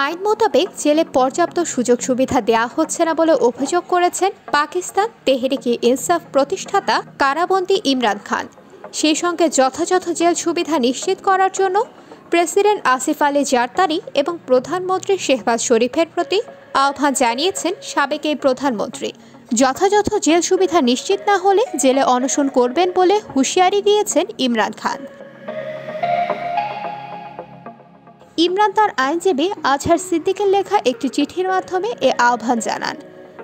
আইন মোতাবেক জেলে পর্যাপ্ত সুযোগ সুবিধা দেওয়া হচ্ছে না বলে অভিযোগ করেছেন পাকিস্তান তেহরিক-ই-ইনসাফ প্রতিষ্ঠাতা কারাবন্দী ইমরান খান। সেই সঙ্গে যথাযথ জেল সুবিধা নিশ্চিত করার জন্য প্রেসিডেন্ট আসিফ আলী জারদারি এবং প্রধানমন্ত্রী শেহবাজ শরীফের প্রতি আহ্বান জানিয়েছেন সাবেক এই প্রধানমন্ত্রী। যথাযথ জেল সুবিধা নিশ্চিত না হলে জেলে অনশন করবেন বলে হুঁশিয়ারি দিয়েছেন ইমরান খান। ইমরান তার আইনজীবী আজহার সিদ্দিকের লেখা একটি চিঠির মাধ্যমে এ আহ্বান জানান।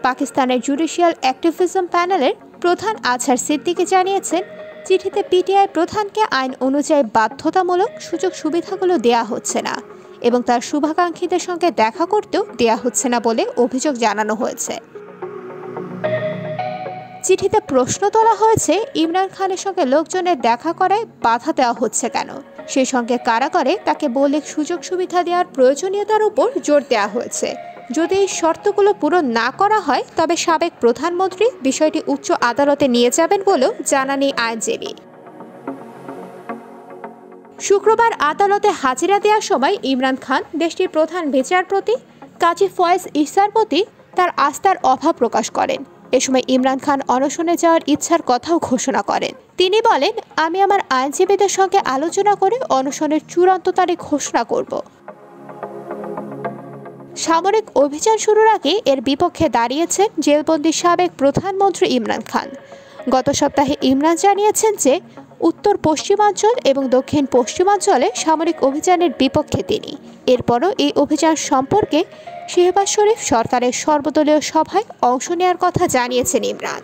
পাকিস্তানের জুডিশিয়াল অ্যাক্টিভিজম প্যানেলের প্রধান আজহার সিদ্দিকি জানিয়েছেন, চিঠিতে পিটিআই প্রধানকে আইন অনুযায়ী বাধ্যতামূলক সুযোগ সুবিধাগুলো দেয়া হচ্ছে না এবং তার শুভাকাঙ্ক্ষীদের সঙ্গে দেখা করতেও দেয়া হচ্ছে না বলে অভিযোগ জানানো হয়েছে। চিঠিতে প্রশ্ন তোলা হয়েছে, ইমরান খানের সঙ্গে লোকজনের দেখা করায় বাধা দেওয়া হচ্ছে কেন। সেই সঙ্গে কারাগারে তাকে মৌলিক সুযোগ সুবিধা দেওয়ার প্রয়োজনীয়তার উপর জোর দেওয়া হয়েছে। যদি এই শর্তগুলো পূরণ না করা হয় তবে সাবেক প্রধানমন্ত্রী বিষয়টি উচ্চ আদালতে নিয়ে যাবেন বলেও জানান এই আইনজীবী। শুক্রবার আদালতে হাজিরা দেওয়ার সময় ইমরান খান দেশটির প্রধান বিচারপতি কাজী ফয়েজ ইসার প্রতি তার আস্থার অভাব প্রকাশ করেন। এ সময় ইমরান খান অনশনে যাওয়ার ইচ্ছার কথাও ঘোষণা করেন। তিনি বলেন, আমি আমার আইনজীবীদের সঙ্গে আলোচনা করে অনশনের চূড়ান্ত তারিখ ঘোষণা করব। সামরিক অভিযান শুরুর আগে এর বিপক্ষে দাঁড়িয়েছেন জেলবন্দি সাবেক প্রধানমন্ত্রী ইমরান খান। গত সপ্তাহে ইমরান জানিয়েছেন যে উত্তর পশ্চিমাঞ্চল এবং দক্ষিণ পশ্চিমাঞ্চলে সামরিক অভিযানের বিপক্ষে তিনি। এরপরও এই অভিযান সম্পর্কে শেহবাজ শরীফ সরকারের সর্বদলীয় সভায় অংশ নেওয়ার কথা জানিয়েছেন ইমরান।